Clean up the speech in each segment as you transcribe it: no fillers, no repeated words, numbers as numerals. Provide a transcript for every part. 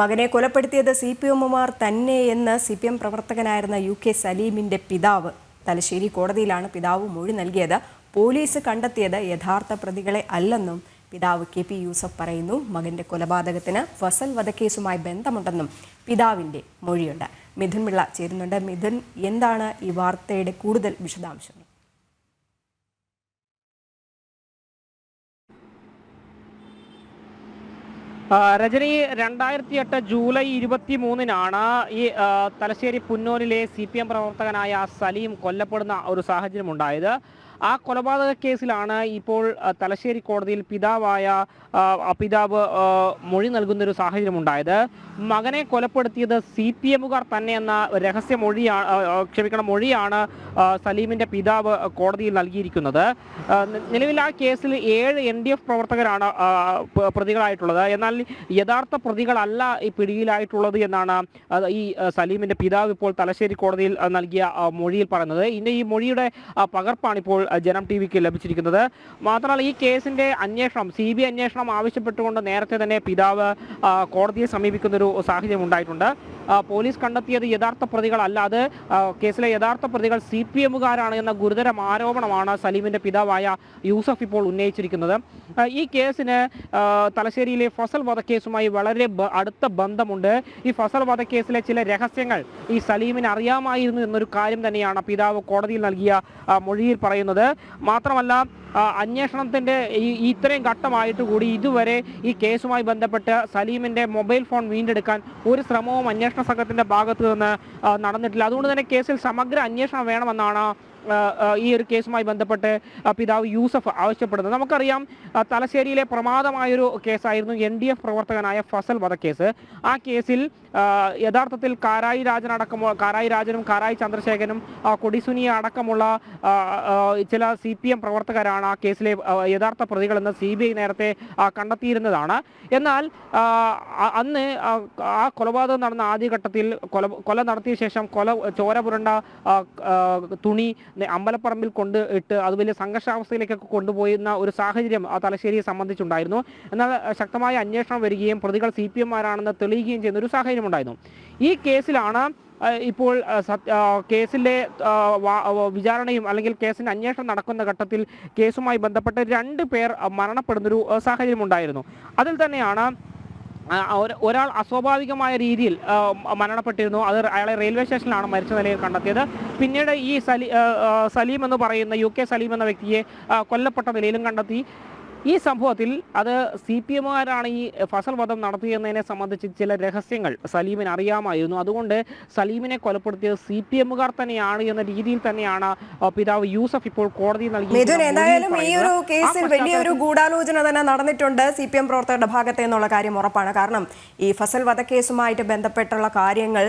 മകനെ കൊലപ്പെടുത്തിയത് CPMമാർ തന്നെയെന്ന് CPM പ്രവർത്തകനായിരുന്ന UK സലീമിന്റെ പിതാവ് തലശ്ശേരി കോടതിയിലാണ് പിതാവ് മൊഴി നൽകിയത്. പോലീസ് കണ്ടെത്തിയത് യഥാർത്ഥ പ്രതികളെ അല്ലെന്നും പിതാവ് KP യൂസഫ് പറയുന്നു. മകന്റെ കൊലപാതകത്തിന് ഫസൽ വധക്കേസുമായി ബന്ധമുണ്ടെന്നും പിതാവിന്റെ മൊഴിയുണ്ട്. മിഥുൻ പിള്ള ചേരുന്നുണ്ട്. മിഥുൻ, എന്താണ് ഈ വാർത്തയുടെ കൂടുതൽ വിശദാംശങ്ങൾ? രജനി, 2008 ജൂലൈ 23-നാണ് ഈ തലശ്ശേരി പുന്നൂരിലെ CPM പ്രവർത്തകനായ സലീം കൊല്ലപ്പെടുന്ന ഒരു സാഹചര്യം ഉണ്ടായത്. ആ കൊലപാതക കേസിലാണ് ഇപ്പോൾ തലശ്ശേരി കോടതിയിൽ പിതാവ് മൊഴി നൽകുന്നൊരു സാഹചര്യം ഉണ്ടായത്. മകനെ കൊലപ്പെടുത്തിയത് CPMകാർ തന്നെയെന്ന മൊഴിയാണ് സലീമിൻ്റെ പിതാവ് കോടതിയിൽ നൽകിയിരിക്കുന്നത്. നിലവിൽ ആ കേസിൽ 7 NDF പ്രവർത്തകരാണ് പ്രതികളായിട്ടുള്ളത്. എന്നാൽ യഥാർത്ഥ പ്രതികളല്ല ഈ പിടിയിലായിട്ടുള്ളത് എന്നാണ് ഈ സലീമിൻ്റെ പിതാവ് ഇപ്പോൾ തലശ്ശേരി കോടതിയിൽ നൽകിയ മൊഴിയിൽ പറയുന്നത്. ഈ മൊഴിയുടെ പകർപ്പാണ് ഇപ്പോൾ ജനം TVക്ക് ലഭിച്ചിരിക്കുന്നത്. മാത്രമല്ല, ഈ കേസിൻ്റെ അന്വേഷണം CBI അന്വേഷണം ആവശ്യപ്പെട്ടുകൊണ്ട് നേരത്തെ തന്നെ പിതാവ് കോടതിയെ സമീപിക്കുന്നൊരു സാഹചര്യം ഉണ്ടായിട്ടുണ്ട്. പോലീസ് കണ്ടെത്തിയത് യഥാർത്ഥ പ്രതികളല്ല, അത് കേസിലെ യഥാർത്ഥ പ്രതികൾ CPMകാരാണ് എന്ന ഗുരുതരം ആരോപണമാണ് സലീമിൻ്റെ പിതാവായ യൂസഫ് ഇപ്പോൾ ഉന്നയിച്ചിരിക്കുന്നത്. ഈ കേസിന് തലശ്ശേരിയിലെ ഫസൽ വധക്കേസുമായി വളരെ അടുത്ത ബന്ധമുണ്ട്. ഈ ഫസൽ വധക്കേസിലെ ചില രഹസ്യങ്ങൾ ഈ സലീമിന് അറിയാമായിരുന്നു എന്നൊരു കാര്യം തന്നെയാണ് പിതാവ് കോടതിയിൽ നൽകിയ മൊഴിയിൽ പറയുന്നത്. മാത്രമല്ല, അന്വേഷണത്തിൻ്റെ ഇത്രയും ഘട്ടമായിട്ട് കൂടി ഇതുവരെ ഈ കേസുമായി ബന്ധപ്പെട്ട് സലീമിൻ്റെ മൊബൈൽ ഫോൺ വീണ്ടെടുക്കാൻ ഒരു ശ്രമവും അന്വേഷണ സംഘത്തിൻ്റെ ഭാഗത്തു നിന്ന് നടന്നിട്ടില്ല. അതുകൊണ്ട് തന്നെ കേസിൽ സമഗ്ര അന്വേഷണം വേണമെന്നാണ് ഈ ഒരു കേസുമായി ബന്ധപ്പെട്ട് പിതാവ് യൂസഫ് ആവശ്യപ്പെടുന്നത്. നമുക്കറിയാം, തലശ്ശേരിയിലെ പ്രമാദമായൊരു കേസായിരുന്നു NDF പ്രവർത്തകനായ ഫസൽ വധക്കേസ്. ആ കേസിൽ യഥാർത്ഥത്തിൽ കാരായി രാജനും കാരായി ചന്ദ്രശേഖരനും കൊടിസുനി അടക്കമുള്ള ചില CPM പ്രവർത്തകരാണ് ആ കേസിലെ യഥാർത്ഥ പ്രതികളെന്ന് CBI നേരത്തെ കണ്ടെത്തിയിരുന്നതാണ്. എന്നാൽ അന്ന് ആ കൊലപാതകം നടന്ന ആദ്യഘട്ടത്തിൽ കൊല നടത്തിയ ശേഷം ചോര പുരണ്ട തുണി അമ്പലപ്പറമ്പിൽ ഇട്ട് അത് വലിയ സംഘർഷാവസ്ഥയിലേക്കൊക്കെ കൊണ്ടുപോയിരുന്ന ഒരു സാഹചര്യം ആ തലശ്ശേരിയെ സംബന്ധിച്ചുണ്ടായിരുന്നു. എന്നാൽ ശക്തമായ അന്വേഷണം വരികയും പ്രതികൾ CPMമാരാണെന്ന് തെളിയുകയും ചെയ്യുന്ന ഒരു സാഹചര്യം ഉണ്ടായിരുന്നു. ഈ കേസിലാണ് ഇപ്പോൾ കേസിലെ വിചാരണയും അല്ലെങ്കിൽ കേസിൻ്റെ അന്വേഷണം നടക്കുന്ന ഘട്ടത്തിൽ കേസുമായി ബന്ധപ്പെട്ട് 2 പേർ മരണപ്പെടുന്നൊരു സാഹചര്യം ഉണ്ടായിരുന്നു. അതിൽ തന്നെയാണ് ഒരാൾ അസ്വാഭാവികമായ രീതിയിൽ മരണപ്പെട്ടിരുന്നു. അയാളെ റെയിൽവേ സ്റ്റേഷനിലാണ് മരിച്ച നിലയിൽ കണ്ടെത്തിയത്. പിന്നീട് ഈ സലീം എന്ന് പറയുന്ന UK സലീം എന്ന വ്യക്തിയെ കൊല്ലപ്പെട്ട നിലയിലും കണ്ടെത്തി. ഈ സംഭവത്തിൽ അത് CPMകാരാണ് ഈ ഫസൽ വധം നടത്തിയെന്നതിനെ സംബന്ധിച്ച് ചില രഹസ്യങ്ങൾ സലീമിന് അറിയാമായിരുന്നു. അതുകൊണ്ട് സലീമിനെ കൊലപ്പെടുത്തിയത് CPMകാർ തന്നെയാണ് എന്ന രീതിയിൽ തന്നെയാണ് പിതാവ് യൂസഫ് ഇപ്പോൾ കോടതിയിൽ നൽകിയത്. എന്തായാലും ഈ ഒരു കേസിൽ വലിയൊരു ഗൂഢാലോചന തന്നെ നടന്നിട്ടുണ്ട് CPM പ്രവർത്തകരുടെ ഭാഗത്ത് എന്നുള്ള കാര്യം ഉറപ്പാണ്. കാരണം ഈ ഫസൽ വധക്കേസുമായിട്ട് ബന്ധപ്പെട്ടുള്ള കാര്യങ്ങൾ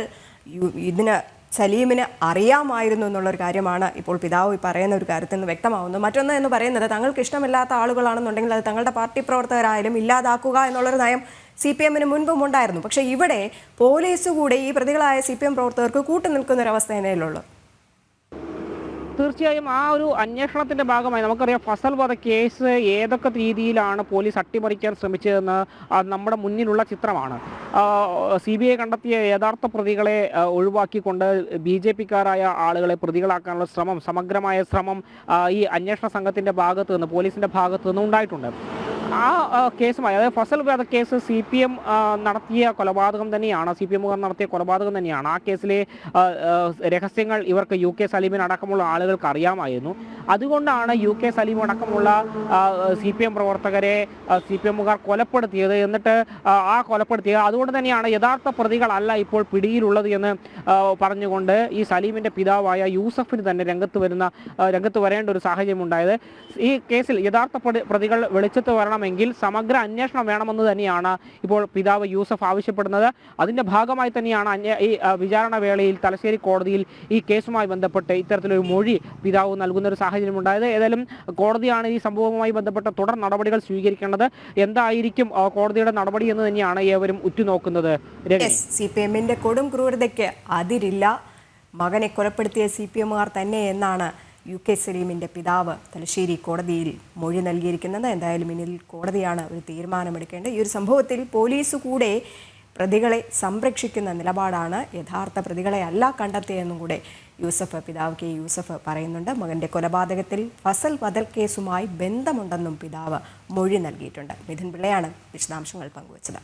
ഇതിന് സലീമിന് അറിയാമായിരുന്നു എന്നുള്ളൊരു കാര്യമാണ് ഇപ്പോൾ പിതാവ് പറയുന്ന ഒരു കാര്യത്തിൽ നിന്ന് വ്യക്തമാവുന്നു. മറ്റൊന്ന് എന്ന് പറയുന്നത്, തങ്ങൾക്ക് ഇഷ്ടമില്ലാത്ത ആളുകളാണെന്നുണ്ടെങ്കിൽ അത് തങ്ങളുടെ പാർട്ടി പ്രവർത്തകരായാലും ഇല്ലാതാക്കുക എന്നുള്ളൊരു നയം CPMന് മുൻപും ഉണ്ടായിരുന്നു. പക്ഷേ ഇവിടെ പോലീസ് കൂടെ ഈ പ്രതികളായ CPM പ്രവർത്തകർക്ക് കൂട്ടുനിൽക്കുന്നൊരവസ്ഥ തന്നെയല്ലുള്ളൂ. തീർച്ചയായും ആ ഒരു അന്വേഷണത്തിൻ്റെ ഭാഗമായി നമുക്കറിയാം, ഫസൽ വധ കേസ് ഏതൊക്കെ രീതിയിലാണ് പോലീസ് അട്ടിമറിക്കാൻ ശ്രമിച്ചതെന്ന് നമ്മുടെ മുന്നിലുള്ള ചിത്രമാണ്. CBI കണ്ടെത്തിയ യഥാർത്ഥ പ്രതികളെ ഒഴിവാക്കിക്കൊണ്ട് BJPക്കാരായ ആളുകളെ പ്രതികളാക്കാനുള്ള സമഗ്രമായ ശ്രമം ഈ അന്വേഷണ സംഘത്തിൻ്റെ ഭാഗത്ത് നിന്ന്, പോലീസിൻ്റെ ഭാഗത്ത് നിന്ന് ഉണ്ടായിട്ടുണ്ട്. ആ കേസുമായി, അതായത് ഫസൽ വധ കേസ് CPM നടത്തിയ കൊലപാതകം തന്നെയാണ്, CPMകാർ നടത്തിയ കൊലപാതകം തന്നെയാണ്. ആ കേസിലെ രഹസ്യങ്ങൾ ഇവർക്ക് UK സലീമിന് അടക്കമുള്ള ആളുകൾക്ക് അറിയാമായിരുന്നു. അതുകൊണ്ടാണ് UK സലീം അടക്കമുള്ള CPM പ്രവർത്തകരെ CPMകാർ കൊലപ്പെടുത്തിയത്. എന്നിട്ട് അതുകൊണ്ട് തന്നെയാണ് യഥാർത്ഥ പ്രതികളല്ല ഇപ്പോൾ പിടിയിലുള്ളത് എന്ന് പറഞ്ഞുകൊണ്ട് ഈ സലീമിൻ്റെ പിതാവായ യൂസഫിന് തന്നെ രംഗത്ത് വരേണ്ട ഒരു സാഹചര്യം ഉണ്ടായത്. ഈ കേസിൽ യഥാർത്ഥ പ്രതികൾ വെളിച്ചത്ത് വരണമെങ്കിൽ സമഗ്ര അന്വേഷണം വേണമെന്ന് തന്നെയാണ് ഇപ്പോൾ പിതാവ് യൂസഫ് ആവശ്യപ്പെടുന്നത്. അതിൻ്റെ ഭാഗമായി തന്നെയാണ് ഈ വിചാരണ വേളയിൽ തലശ്ശേരി കോടതിയിൽ ഈ കേസുമായി ബന്ധപ്പെട്ട് ഇത്തരത്തിലൊരു മൊഴി പിതാവ് നൽകുന്നൊരു സാഹചര്യം ഉണ്ടായത്. ഏതായാലും കോടതിയാണ് ഈ സംഭവവുമായി ബന്ധപ്പെട്ട തുടർ നടപടികൾ സ്വീകരിക്കേണ്ടത്. എന്തായിരിക്കും കോടതിയുടെ നടപടി എന്ന് തന്നെയാണ് ഏവരും ഉറ്റുനോക്കുന്നത്. CPMന്റെ കൊടും ക്രൂരതയ്ക്ക് അതിരില്ല, മകനെ കൊലപ്പെടുത്തിയ CPMകാർ തന്നെ എന്നാണ് UK സലീമിൻ്റെ പിതാവ് തലശ്ശേരി കോടതിയിൽ മൊഴി നൽകിയിരിക്കുന്നത്. എന്തായാലും ഇനിൽ കോടതിയാണ് ഒരു തീരുമാനമെടുക്കേണ്ടത്. ഈ ഒരു സംഭവത്തിൽ പോലീസ് കൂടെ പ്രതികളെ സംരക്ഷിക്കുന്ന നിലപാടാണ്, യഥാർത്ഥ പ്രതികളെ അല്ല കണ്ടെത്തിയെന്നും കൂടെ പിതാവ് കെ യൂസഫ് പറയുന്നുണ്ട്. മകന്റെ കൊലപാതകത്തിൽ ഫസൽ വധക്കേസുമായി ബന്ധമുണ്ടെന്നും പിതാവ് മൊഴി നൽകിയിട്ടുണ്ട്. മിഥുൻ പിള്ളയാണ് വിശദാംശങ്ങൾ പങ്കുവച്ചത്.